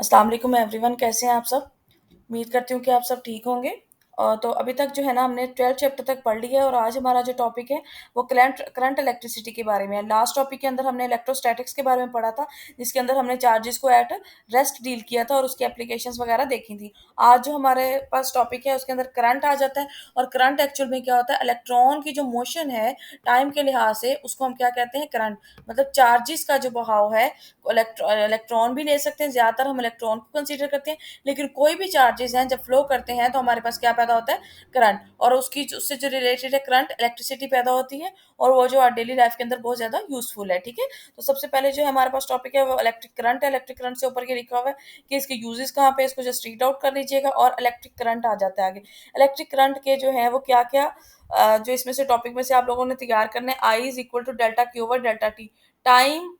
अस्सलाम वालेकुम एवरीवन, कैसे हैं आप सब? उम्मीद करती हूँ कि आप सब ठीक होंगे। तो अभी तक जो है ना हमने 12th चैप्टर तक पढ़ लिया है और आज हमारा जो टॉपिक है वो करंट करंट इलेक्ट्रिसिटी के बारे में है। लास्ट टॉपिक के अंदर हमने इलेक्ट्रोस्टैटिक्स के बारे में पढ़ा था, जिसके अंदर हमने चार्जेस को एट रेस्ट डील किया था और उसकी एप्लीकेशंस वगैरह देखी थी। आज जो हमारे पास टॉपिक है उसके अंदर करंट आ जाता है और करंट एक्चुअल में क्या होता है, इलेक्ट्रॉन की जो मोशन है टाइम के लिहाज से उसको हम क्या कहते हैं, करंट। मतलब चार्जेस का जो बहाव है, इलेक्ट्रॉन भी ले सकते हैं, ज़्यादातर हम इलेक्ट्रॉन को कंसीडर करते हैं, लेकिन कोई भी चार्जेस हैं जब फ्लो करते हैं तो हमारे पास क्या पैदा होता है, करंट। और उसकी उससे जो रिलेटेड है करंट, इलेक्ट्रिसिटी पैदा होती है और वो जो डेली लाइफ के अंदर बहुत ज़्यादा यूजफुल है। ठीक है, तो सबसे पहले जो है हमारे पास टॉपिक है वो इलेक्ट्रिक करंट है। इलेक्ट्रिक करंट से ऊपर ये लिखा हुआ है कि इसके यूजेस कहाँ पे, इसको जस्ट रीड आउट कर लीजिएगा और इलेक्ट्रिक करंट आ जाता है आगे। इलेक्ट्रिक करंट के जो है वो क्या क्या जो इसमें से टॉपिक में से आप लोगों ने तैयार करने, I is equal to delta Q over delta T. Time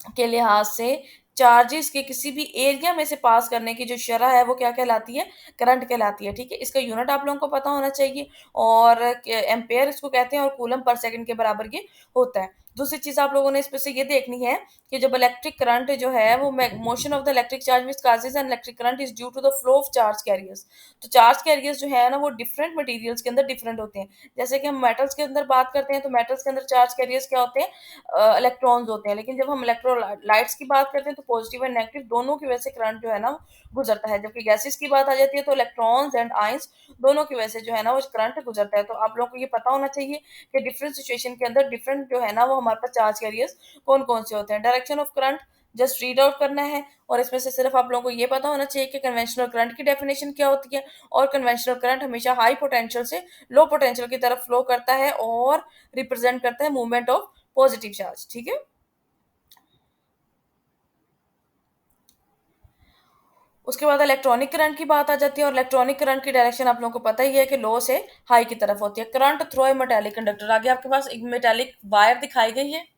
के लिहाज से चार्जेस के किसी भी एरिया में से पास करने की जो शरह है वो क्या कहलाती है, करंट कहलाती है। ठीक है, इसका यूनिट आप लोगों को पता होना चाहिए और एम्पेयर इसको कहते हैं और कूलम पर सेकंड के बराबर ये होता है। दूसरी चीज आप लोगों ने इसमें से ये देखनी है कि जब इलेक्ट्रिक करंट जो है वो motion of the electric charge which causes an electric current is due to the flow of charge carriers. तो चार्ज कैरियर्स जो है ना वो डिफरेंट मटेरियल्स के अंदर डिफरेंट होते हैं। जैसे कि हम मेटल्स के अंदर बात करते हैं तो मेटल्स के अंदर चार्ज कैरियर्स क्या होते हैं, इलेक्ट्रॉन्स होते हैं। लेकिन जब हम इलेक्ट्रोलाइट्स की बात करते हैं तो पॉजिटिव एंड नेगेटिव दोनों की वजह से करंट जो है ना गुजरता है। जबकि गैसेस की बात आ जाती है तो इलेक्ट्रॉन्स एंड आयंस दोनों की वजह से जो है ना वो करंट गुजरता है। तो आप लोगों को ये पता होना चाहिए कि डिफरेंट सिचुएशन के अंदर डिफरेंट जो है ना वो हमारे पास चार्ज कैरियर्स कौन कौन से होते हैं। Direction of current just read out करना है और इसमें से सिर्फ आप लोगों को ये पता होना चाहिए कि कन्वेंशनल करंट की डेफिनेशन क्या होती है। और कन्वेंशनल करंट हमेशा हाई पोटेंशियल से लो पोटेंशियल की तरफ फ्लो करता है और रिप्रेजेंट करता है मूवमेंट ऑफ पॉजिटिव चार्ज। ठीक है, उसके बाद इलेक्ट्रॉनिक करंट की बात आ जाती है और इलेक्ट्रॉनिक करंट की डायरेक्शन आप लोगों को पता ही है कि लो से हाई की तरफ होती है। Current through a metallic conductor, आगे आपके पास एक मेटालिक वायर दिखाई गई है।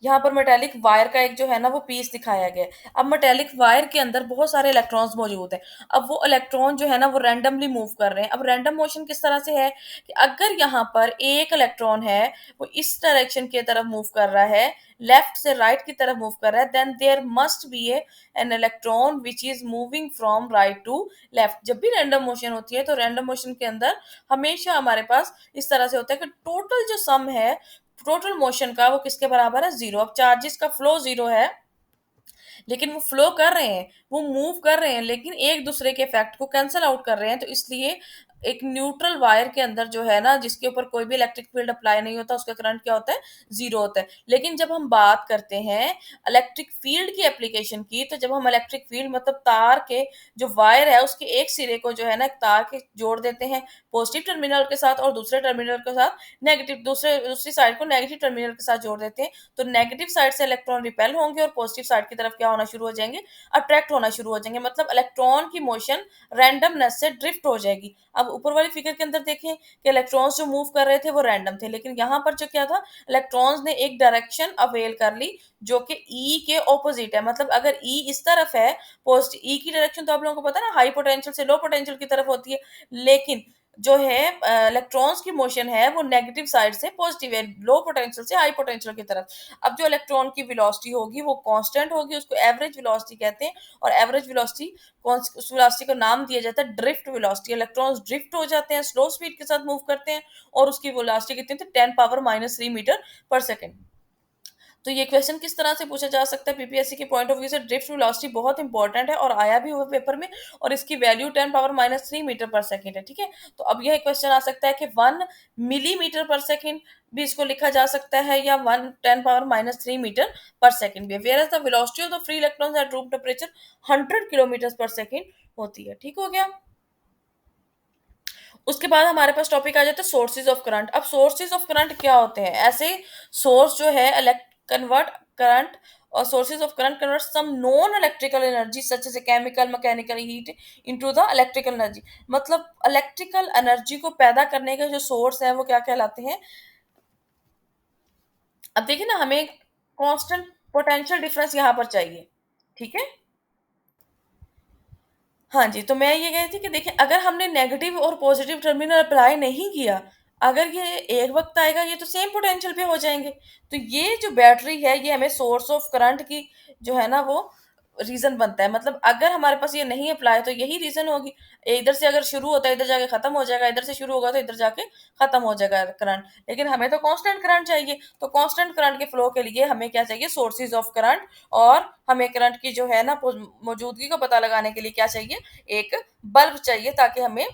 यहाँ पर मेटेलिक वायर का एक जो है ना वो पीस दिखाया गया है। अब मेटेलिक वायर के अंदर बहुत सारे इलेक्ट्रॉन्स मौजूद हैं। अब वो इलेक्ट्रॉन जो है ना वो रैंडमली मूव कर रहे हैं। अब रैंडम मोशन किस तरह से है कि अगर यहाँ पर एक इलेक्ट्रॉन है वो इस डायरेक्शन की तरफ मूव कर रहा है, लेफ्ट से राइट की तरफ मूव कर रहा है, then there must be a an electron which is moving from right to left. जब भी रैंडम मोशन होती है तो रैंडम मोशन के अंदर हमेशा हमारे पास इस तरह से होता है कि टोटल जो सम है, टोटल मोशन का, वो किसके बराबर है, जीरो। अब चार्जेस का फ्लो जीरो है लेकिन वो फ्लो कर रहे हैं, वो मूव कर रहे हैं, लेकिन एक दूसरे के इफेक्ट को कैंसल आउट कर रहे हैं। तो इसलिए एक न्यूट्रल वायर के अंदर जो है ना जिसके ऊपर कोई भी इलेक्ट्रिक फील्ड अप्लाई नहीं होता उसका करंट क्या होता है, जीरो होता है। लेकिन जब हम बात करते हैं इलेक्ट्रिक फील्ड की एप्लीकेशन की, तो जब हम इलेक्ट्रिक फील्ड मतलब तार के जो वायर है उसके एक सिरे को जो है ना एक तार के जोड़ देते हैं पॉजिटिव टर्मिनल के साथ और दूसरे टर्मिनल के साथ नेगेटिव, दूसरी साइड को नेगेटिव टर्मिनल के साथ जोड़ देते हैं, तो नेगेटिव साइड से इलेक्ट्रॉन रिपेल होंगे और पॉजिटिव साइड की तरफ क्या होना शुरू हो जाएंगे, अट्रैक्ट होना शुरू हो जाएंगे। मतलब इलेक्ट्रॉन की मोशन रैंडमनेस से ड्रिफ्ट हो जाएगी। अब ऊपर वाली फिगर के अंदर देखें कि इलेक्ट्रॉन्स जो मूव कर रहे थे वो रैंडम थे, लेकिन यहाँ पर जो क्या था, इलेक्ट्रॉन्स ने एक डायरेक्शन अवेल कर ली जो कि ई के ऑपोजिट है। मतलब अगर ई इस तरफ है, पोस्ट ई की डायरेक्शन तो आप लोगों को पता है ना हाई पोटेंशियल से लो पोटेंशियल की तरफ होती है, लेकिन जो है इलेक्ट्रॉन्स की मोशन है वो नेगेटिव साइड से पॉजिटिव है, लो पोटेंशियल से हाई पोटेंशियल की तरफ। अब जो इलेक्ट्रॉन की वेलोसिटी होगी वो कांस्टेंट होगी, उसको एवरेज वेलोसिटी कहते हैं। और एवरेज वेलोसिटी, उस वेलोसिटी का नाम दिया जाता है ड्रिफ्ट वेलोसिटी। इलेक्ट्रॉन्स ड्रिफ्ट हो जाते हैं, स्लो स्पीड के साथ मूव करते हैं और उसकी वेलोसिटी कितनी थी, 10⁻³ मीटर पर सेकेंड। तो ये क्वेश्चन किस तरह से पूछा जा सकता है पीपीएससी के पॉइंट ऑफ व्यू से, ड्रिफ्ट वेलोसिटी बहुत इंपॉर्टेंट है और आया भी हुआ पेपर में, और इसकी वैल्यू 10⁻³ मीटर पर सेकेंड है। ठीक है, तो अब यह क्वेश्चन आ सकता है कि 1 मिलीमीटर पर सेकेंड भी इसको लिखा जा सकता है या 10⁻³ मीटर पर सेकेंड भी, whereas the velocity of the free electrons at room temperature 100 kilometre per second होती है। ठीक हो गया, उसके बाद हमारे पास टॉपिक आ जाता है सोर्सेज ऑफ करंट। अब सोर्सेज ऑफ करंट क्या होते हैं, ऐसे सोर्स जो है कन्वर्ट करंट, और sources of current convert some non electrical energy such as chemical mechanical heat into the electrical energy. मतलब इलेक्ट्रिकल एनर्जी को पैदा करने के जो सोर्स है वो क्या कहलाते हैं। अब देखिए ना, हमें कांस्टेंट पोटेंशियल डिफरेंस यहाँ पर चाहिए। ठीक है, हाँ जी, तो मैं ये कह रही थी कि देखिए अगर हमने नेगेटिव और पॉजिटिव टर्मिनल अप्लाई नहीं किया, अगर ये एक वक़्त आएगा ये तो सेम पोटेंशियल पे हो जाएँगे। तो ये जो बैटरी है ये हमें सोर्स ऑफ करंट की जो है ना वो रीजन बनता है। मतलब अगर हमारे पास ये नहीं अप्लाई तो यही रीजन होगी। इधर से अगर शुरू होता है इधर जाके खत्म हो जाएगा, इधर से शुरू होगा तो इधर जाके खत्म हो जाएगा करंट। लेकिन हमें तो कांस्टेंट करंट चाहिए, तो कांस्टेंट करंट के फ्लो के लिए हमें क्या चाहिए, सोर्सेज ऑफ करंट। और हमें करंट की जो है ना मौजूदगी को पता लगाने के लिए क्या चाहिए, एक बल्ब चाहिए, ताकि हमें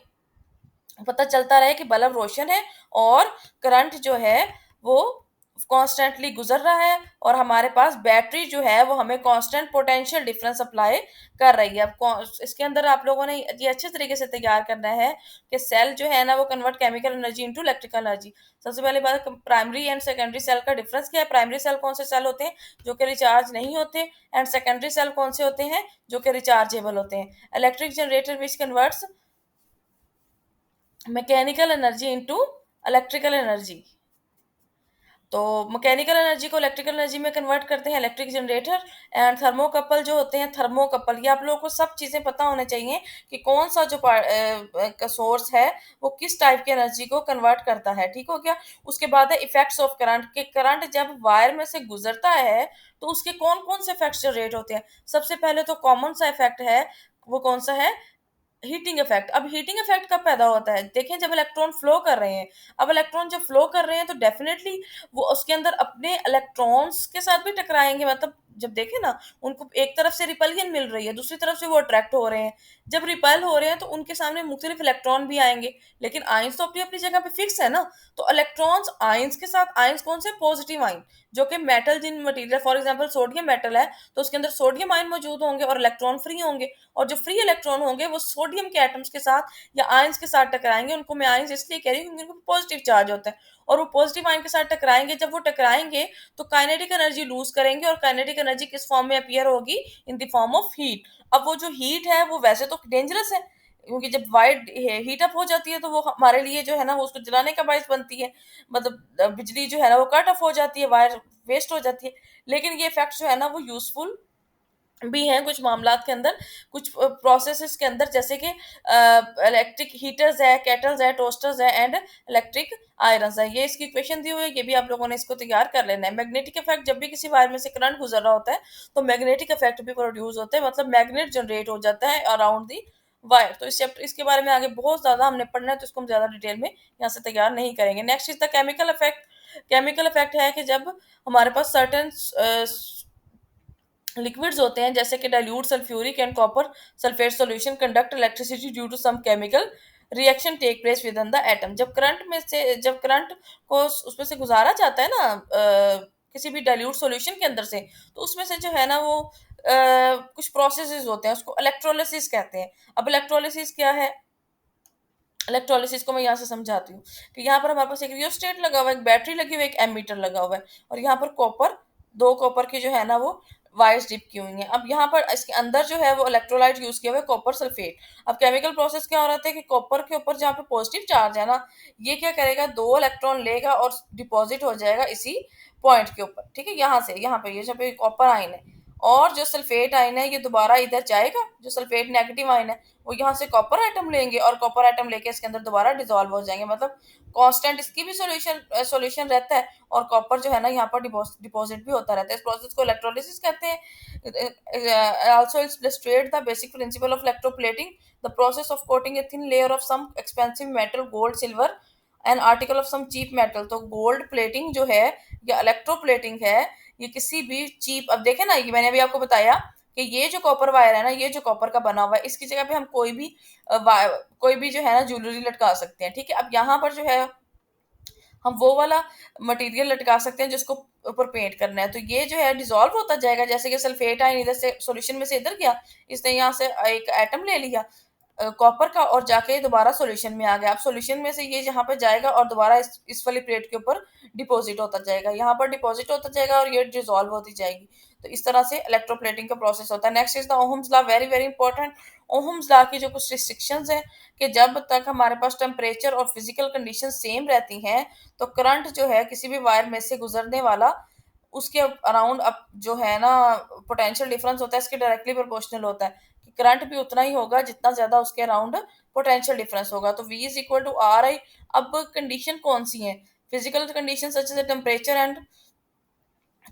पता चलता रहे कि बल्ब रोशन है और करंट जो है वो कॉन्स्टेंटली गुजर रहा है, और हमारे पास बैटरी जो है वो हमें कांस्टेंट पोटेंशियल डिफरेंस अप्लाई कर रही है। अब इसके अंदर आप लोगों ने ये अच्छे तरीके से तैयार करना है कि सेल जो है ना वो convert chemical energy into electrical energy. सबसे पहले बात, प्राइमरी एंड सेकेंडरी सेल का डिफरेंस क्या है। प्राइमरी सेल कौन से सेल होते हैं, जो कि रिचार्ज नहीं होते, एंड सेकेंडरी सेल कौन से होते हैं, जो कि रिचार्जेबल होते हैं। Electric generator which converts mechanical energy into electrical energy. तो मैकेनिकल एनर्जी को इलेक्ट्रिकल एनर्जी में कन्वर्ट करते हैं इलेक्ट्रिक जनरेटर। एंड थर्मोकपल जो होते हैं, थर्मोकपल, ये आप लोगों को सब चीज़ें पता होने चाहिए कि कौन सा जो सोर्स है वो किस टाइप की एनर्जी को कन्वर्ट करता है। ठीक हो गया। उसके बाद है इफेक्ट्स ऑफ करंट, के करंट जब वायर में से गुजरता है तो उसके कौन कौन से इफेक्ट्स जनरेट होते हैं। सबसे पहले तो कॉमन सा इफेक्ट है, वो कौन सा है, हीटिंग इफेक्ट। अब हीटिंग इफेक्ट कब पैदा होता है, देखें जब इलेक्ट्रॉन फ्लो कर रहे हैं। अब इलेक्ट्रॉन जब फ्लो कर रहे हैं तो डेफिनेटली वो उसके अंदर अपने इलेक्ट्रॉन्स के साथ भी टकराएंगे। मतलब जब देखें ना, उनको एक तरफ से रिपल्शन मिल रही है, दूसरी तरफ से वो अट्रैक्ट हो रहे हैं। जब रिपल हो रहे हैं तो उनके सामने मुख्तलिफ इलेक्ट्रॉन भी आएंगे, लेकिन आइंस तो अपनी अपनी जगह पे फिक्स है ना। तो इलेक्ट्रॉन्स आइंस के साथ, आइंस कौन से, पॉजिटिव आइन, जो कि मेटल जिन material, for example sodium metal है तो उसके अंदर सोडियम आयन मौजूद होंगे और इलेक्ट्रॉन फ्री होंगे। और जो फ्री इलेक्ट्रॉन होंगे वो सोडियम के एटम्स के साथ या आयंस के साथ टकराएंगे। उनको मैं आयंस इसलिए कह रही हूँ क्योंकि उनको पॉजिटिव चार्ज होता है, और वो पॉजिटिव आयन के साथ टकराएंगे। जब वो टकराएंगे तो काइनेटिक एनर्जी लूज करेंगे, और काइनेटिक एनर्जी किस फॉर्म में अपीयर होगी, in the form of heat. अब वो जो हीट है वो वैसे तो डेंजरस है, क्योंकि जब वाइड हीट अप हो जाती है तो वो हमारे लिए जो है ना वो उसको जलाने का बायस बनती है। मतलब बिजली जो है ना वो कट ऑफ हो जाती है, वायर वेस्ट हो जाती है। लेकिन ये इफेक्ट जो है ना वो यूजफुल भी हैं कुछ मामलात के अंदर, कुछ प्रोसेसेस के अंदर, जैसे कि इलेक्ट्रिक हीटर्स है, केटल्स है, टोस्टर्स है, एंड इलेक्ट्रिक आयरन्स है। ये इसकी इक्वेशन दी हुई है, ये भी आप लोगों ने इसको तैयार कर लेना है। मैग्नेटिक इफेक्ट, जब भी किसी वायर में से करंट गुजर रहा होता है तो मैग्नेटिक इफेक्ट भी प्रोड्यूस होता है, मतलब मैग्नेट जनरेट हो जाता है अराउंड दी वायर। तो इस चैप्टर, इसके बारे में आगे बहुत ज्यादा हमने पढ़ना है, तो इसको हम ज्यादा डिटेल में यहाँ से तैयार नहीं करेंगे। Next is the chemical effect. Chemical effect है कि जब हमारे पास सर्टेन लिक्विड्स होते हैं, जैसे कि dilute sulphuric and copper sulphate solution conduct electricity due to some chemical reaction take place within the atom. जब करंट में से, जब करंट को उसमें से गुजारा जाता है ना किसी भी डाइल्यूट सॉल्यूशन के अंदर से, तो उसमें से जो है ना वो कुछ प्रोसेसेस होते हैं, उसको इलेक्ट्रोलिसिस कहते हैं। अब इलेक्ट्रोलिसिस क्या है, इलेक्ट्रोलिसिस को मैं यहाँ से समझाती हूँ कि यहाँ पर हमारे पास एक रियोस्टेट लगा हुआ है, एक बैटरी लगी हुई है, एक एमीटर लगा हुआ है, और यहाँ पर कॉपर, दो कॉपर की जो है ना वो वायर्स डिप की हुई हैं। अब यहाँ पर इसके अंदर जो है वो इलेक्ट्रोलाइट यूज किया हुआ है, कॉपर सल्फेट। अब केमिकल प्रोसेस क्या हो रहा है कि कॉपर के ऊपर जहाँ पे पॉजिटिव चार्ज है ना, ये क्या करेगा, दो इलेक्ट्रॉन लेगा और डिपॉजिट हो जाएगा इसी पॉइंट के ऊपर। ठीक है, यहाँ से यहाँ पे ये जहाँ पे कॉपर आइन है, और जो सल्फेट आइन है ये दोबारा इधर जाएगा, जो सल्फेट नेगेटिव आइन है वो यहाँ से कॉपर आइटम लेंगे, और कॉपर आइटम लेके इसके अंदर दोबारा डिसॉल्व हो जाएंगे। मतलब कांस्टेंट इसकी भी सॉल्यूशन रहता है, और कॉपर जो है ना यहाँ पर डिपॉजिट भी होता रहता है। इस प्रोसेस को इलेक्ट्रोलिसिस कहते हैं। Also illustrate the basic principle of electroplating, the process of coating a thin layer of some expensive metal, gold, silver an article of some cheap metal. तो गोल्ड प्लेटिंग जो है या इलेक्ट्रोप्लेटिंग है, ये किसी भी चीप, अब देखे ना ये मैंने अभी आपको बताया कि ये जो कॉपर वायर है ना, ये जो कॉपर का बना हुआ है, इसकी जगह पे हम कोई भी कोई भी जो है ना ज्वेलरी लटका सकते हैं। ठीक है, अब यहाँ पर जो है हम वो वाला मटेरियल लटका सकते हैं जिसको ऊपर पेंट करना है। तो ये जो है डिसॉल्व होता जाएगा, जैसे कि सल्फेट आयन इधर से सॉल्यूशन में से इधर गया, इसने यहाँ से एक एटम ले लिया कॉपर का, और जाके दोबारा सॉल्यूशन में आ गया। अब सॉल्यूशन में से ये यहाँ पे जाएगा और दोबारा इस वाली प्लेट के ऊपर डिपॉजिट होता जाएगा, यहाँ पर डिपॉजिट होता जाएगा और ये डिसॉल्व होती जाएगी। तो इस तरह से इलेक्ट्रोप्लेटिंग का प्रोसेस होता है। Next is the Ohm's law, very very important. Ohm's law की जो कुछ रिस्ट्रिक्शंस हैं कि जब तक हमारे पास टेम्परेचर और फिजिकल कंडीशन सेम रहती हैं तो करंट जो है किसी भी वायर में से गुजरने वाला, उसके अराउंड अब जो है ना पोटेंशियल डिफरेंस होता है, इसके डायरेक्टली प्रोपोर्शनल होता है कि करंट भी उतना ही होगा जितना ज्यादा उसके अराउंड पोटेंशियल डिफरेंस होगा। तो V is equal to R I. अब कंडीशन कौन सी है, physical condition such as temperature and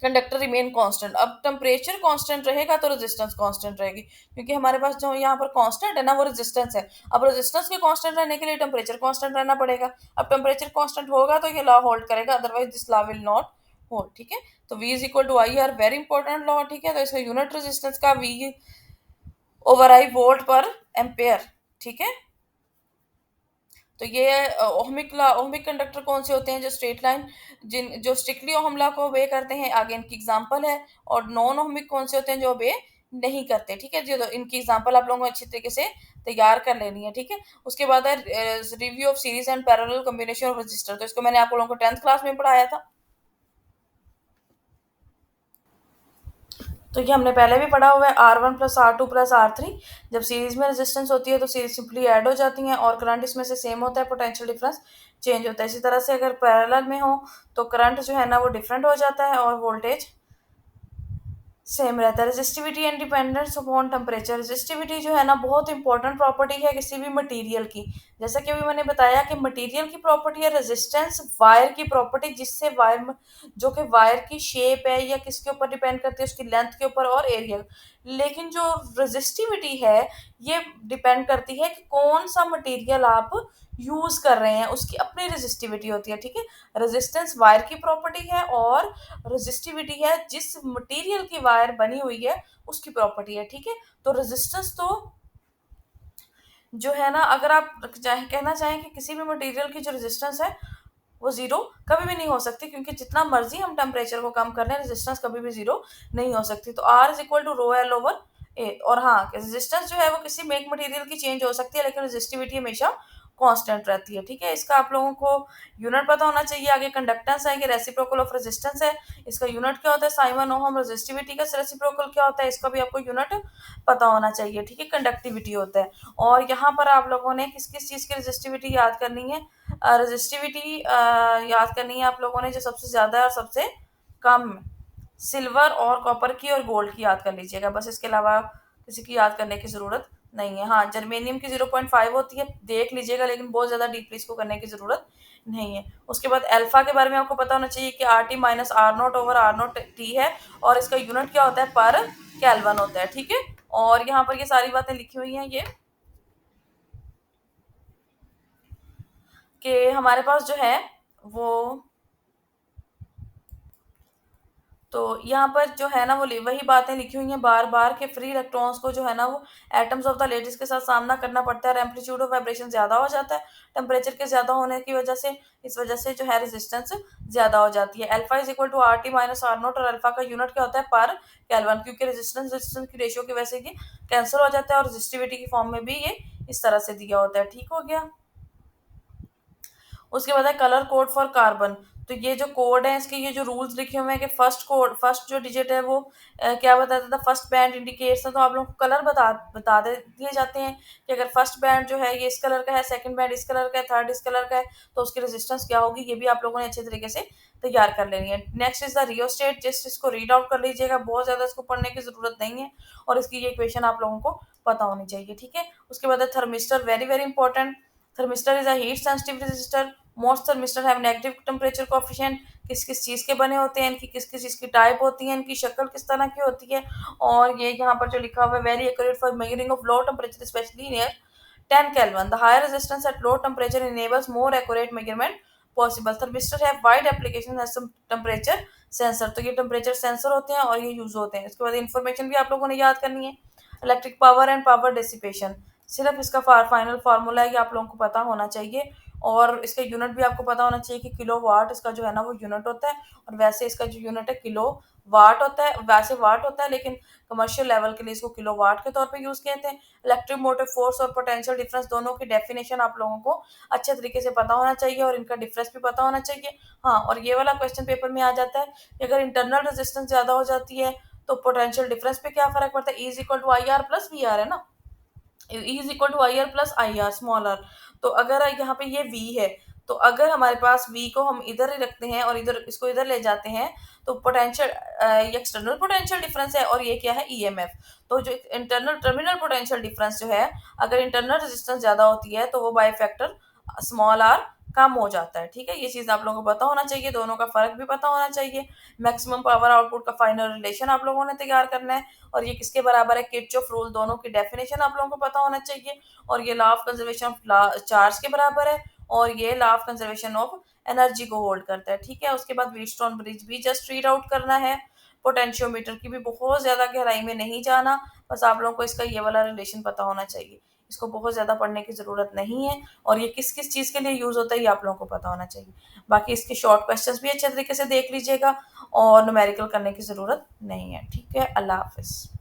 conductor remain constant. अब टेम्परेचर कांस्टेंट रहेगा तो रेजिस्टेंस कांस्टेंट रहेगी, क्योंकि हमारे पास जो यहाँ पर कांस्टेंट है ना वो रेजिस्टेंस है। अब रेजिस्टेंस के कांस्टेंट रहने के लिए टेम्परेचर कांस्टेंट रहना पड़ेगा। अब टेम्परेचर कांस्टेंट होगा तो ये लॉ होल्ड करेगा, otherwise this law will not hold. ठीक है, तो V is equal to I R, very important law. ठीक है, तो इसका यूनिट रेजिस्टेंस का V over I volt per ampere. ठीक है, तो ये ओहमिक कंडक्टर कौन से होते हैं? जो स्ट्रेट लाइन, जिन जो स्ट्रिक्टली ओहम लॉ को ओबे करते हैं, आगे इनकी एग्जांपल है। और नॉन ओहमिक कौन से होते हैं? जो ओबे नहीं करते। ठीक है जी, तो इनकी एग्जांपल आप लोगों को अच्छी तरीके से तैयार कर लेनी है। ठीक है, उसके बाद है review of series and parallel combination of register. तो इसको मैंने आप लोगों को 10th क्लास में पढ़ाया था। तो ये हमने पहले भी पढ़ा हुआ है, R1 plus R2 plus R3। जब सीरीज में रेजिस्टेंस होती है तो सीरीज सिंपली ऐड हो जाती हैं और करंट इसमें से सेम होता है, पोटेंशियल डिफरेंस चेंज होता है। इसी तरह से अगर पैरेलल में हो तो करंट जो है ना वो डिफरेंट हो जाता है और वोल्टेज सेम रहता है। Resistivity and dependence upon temperature. Resistivity जो है ना बहुत इंपॉर्टेंट प्रॉपर्टी है किसी भी मटेरियल की। जैसा कि अभी मैंने बताया कि मटेरियल की प्रॉपर्टी है रेजिस्टेंस, वायर की प्रॉपर्टी जिससे वायर जो कि वायर की शेप है या किसके ऊपर डिपेंड करती है, उसकी लेंथ के ऊपर और एरिया। लेकिन जो रेजिस्टिविटी है ये डिपेंड करती है कि कौन सा मटेरियल आप यूज कर रहे हैं, उसकी अपनी रेजिस्टिविटी होती है। ठीक है, रेजिस्टेंस वायर की प्रॉपर्टी है और रेजिस्टिविटी है जिस मटेरियल की वायर बनी हुई है उसकी प्रॉपर्टी है। ठीक है, तो रेजिस्टेंस तो जो है ना, अगर आप कहना चाहें कि किसी भी मटेरियल की जो रेजिस्टेंस है वो जीरो कभी भी नहीं हो सकती, क्योंकि जितना मर्जी हम टेम्परेचर को कम कर लें रेजिस्टेंस कभी भी जीरो नहीं हो सकती। तो R is equal to rho L over A. और हाँ, रेजिस्टेंस जो है वो किसी मेक मटेरियल की चेंज हो सकती है लेकिन रेजिस्टिविटी हमेशा कांस्टेंट रहती है। ठीक है, इसका आप लोगों को यूनिट पता होना चाहिए। आगे कंडक्टेंस है कि रेसिप्रोकल ऑफ रेजिस्टेंस है, इसका यूनिट क्या होता है? Simon ohm. रेजिस्टिविटी का रेसिप्रोकल क्या होता है? इसका भी आपको यूनिट पता होना चाहिए। ठीक है, कंडक्टिविटी होता है। और यहाँ पर आप लोगों ने किस किस चीज़ की रेजिस्टिविटी याद करनी है? रेजिस्टिविटी याद करनी है आप लोगों ने जो सबसे ज़्यादा और सबसे कम, सिल्वर और कॉपर की और गोल्ड की याद कर लीजिएगा, बस इसके अलावा किसी की याद करने की ज़रूरत नहीं है। हाँ, जर्मेनियम की 0.5 होती है, देख लीजिएगा, लेकिन बहुत ज़्यादा डीपली इसको करने की ज़रूरत नहीं है। उसके बाद अल्फा के बारे में आपको पता होना चाहिए कि R T minus R naught over R naught T है और इसका यूनिट क्या होता है? पर केल्विन होता है। ठीक है, और यहाँ पर ये सारी बातें लिखी हुई हैं ये कि हमारे पास जो है वो, तो यहाँ पर जो है ना वो वही बातें लिखी हुई हैं बार बार के फ्री इलेक्ट्रॉन्स को जो है ना वो एटम्स ऑफ द लेटिस के साथ सामना करना पड़ता है और एम्पलीट्यूड ऑफ वाइब्रेशन ज़्यादा हो जाता है टेम्परेचर के ज़्यादा होने की वजह से। इस वजह से जो है रेजिस्टेंस ज़्यादा हो जाती है। Alpha is equal to R T minus R naught और अल्फा का यूनिट क्या होता है? पर केल्विन, क्योंकि रेजिस्टेंस रेजिस्टेंस की रेशियो की वजह से ये कैंसिल हो जाता है और रेजिस्टिविटी की फॉर्म में भी ये इस तरह से दिया होता है। ठीक हो गया। उसके बाद है कलर कोड फॉर कार्बन। तो ये जो कोड है इसके ये जो रूल्स लिखे हुए हैं कि फर्स्ट कोड, फर्स्ट जो डिजिट है वो क्या बताता था? फर्स्ट बैंड इंडिकेट्स है। तो आप लोगों को कलर बता दे दिए जाते हैं कि अगर फर्स्ट बैंड जो है ये इस कलर का है, सेकंड बैंड इस कलर का है, थर्ड इस कलर का है, तो उसकी रेजिस्टेंस क्या होगी ये भी आप लोगों ने अच्छे तरीके से तैयार कर लेनी है। Next is the rheostat, just इसको रीड आउट कर लीजिएगा, बहुत ज्यादा इसको पढ़ने की जरूरत नहीं है और इसकी ये इक्वेशन आप लोगों को पता होनी चाहिए। ठीक है, उसके बाद है thermistor, very very important. Thermistor is a heat sensitive resistor. Most thermistor have negative temperature coefficient. किस किस चीज़ के बने होते हैं, इनकी किस किस चीज़ की टाइप होती है, इनकी शक्ल किस तरह की होती है, और ये यहाँ पर जो लिखा हुआ है very accurate for measuring of low temperature specially near 10 Kelvin. The higher resistance at low temperature enables more accurate measurement possible. Thermistor have wide application as some temperature sensor. तो ये टेम्परेचर सेंसर होते हैं और ये use होते हैं। इसके बाद इन्फॉर्मेशन भी आप लोगों ने याद करनी है। Electric power and power dissipation, सिर्फ इसका फाइनल फार्मूला है, ये आप लोगों को पता होना चाहिए और इसका यूनिट भी आपको पता होना चाहिए कि किलो वाट इसका जो है ना वो यूनिट होता है। और वैसे इसका जो यूनिट है किलो वाट होता है, वैसे वाट होता है लेकिन कमर्शियल लेवल के लिए इसको किलो वाट के तौर पे यूज किए थे। इलेक्ट्रिक मोटिव फोर्स और पोटेंशियल डिफरेंस दोनों की डेफिनेशन आप लोगों को अच्छे तरीके से पता होना चाहिए और इनका डिफरेंस भी पता होना चाहिए। हाँ, और ये वाला क्वेश्चन पेपर में आ जाता है कि अगर इंटरनल रेजिस्टेंस ज्यादा हो जाती है तो पोटेंशियल डिफरेंस पे क्या फर्क पड़ता है? E is equal to I R plus V R है ना, E is equal to I R plus I R small R. तो अगर यहाँ पे ये V है तो अगर हमारे पास V को हम इधर ही रखते हैं और इधर इसको इधर ले जाते हैं तो पोटेंशियल ये एक्सटर्नल पोटेंशियल डिफरेंस है और ये क्या है? EMF। तो जो इंटरनल टर्मिनल पोटेंशियल डिफरेंस जो है, अगर इंटरनल रेजिस्टेंस ज्यादा होती है तो वो बाय फैक्टर स्मॉल आर कम हो जाता है, ठीक है? ये चीज़ आप लोगों को पता होना चाहिए, दोनों का फ़र्क भी पता होना चाहिए। मैक्सिमम पावर आउटपुट का फाइनल रिलेशन आप लोगों ने तैयार करना है और ये किसके बराबर है, किरचॉफ रूल, दोनों की डेफिनेशन आप लोगों को पता होना चाहिए और ये law of conservation of charge के बराबर है और ये law of conservation of energy को होल्ड करता है, ठीक है? उसके बाद व्हीटस्टोन ब्रिज भी जस्ट रीड आउट करना है। पोटेंशियोमीटर की भी बहुत ज़्यादा गहराई में नहीं जाना, बस आप लोगों को इसका ये वाला रिलेशन पता होना चाहिए। इसको बहुत ज़्यादा पढ़ने की ज़रूरत नहीं है और ये किस-किस चीज़ के लिए यूज़ होता है, ये आप लोगों को पता होना चाहिए। बाकी इसके शॉर्ट क्वेश्चंस भी अच्छे तरीके से देख लीजिएगा और न्यूमेरिकल करने की ज़रूरत नहीं है, ठीक है? अल्लाह हाफ़िज़।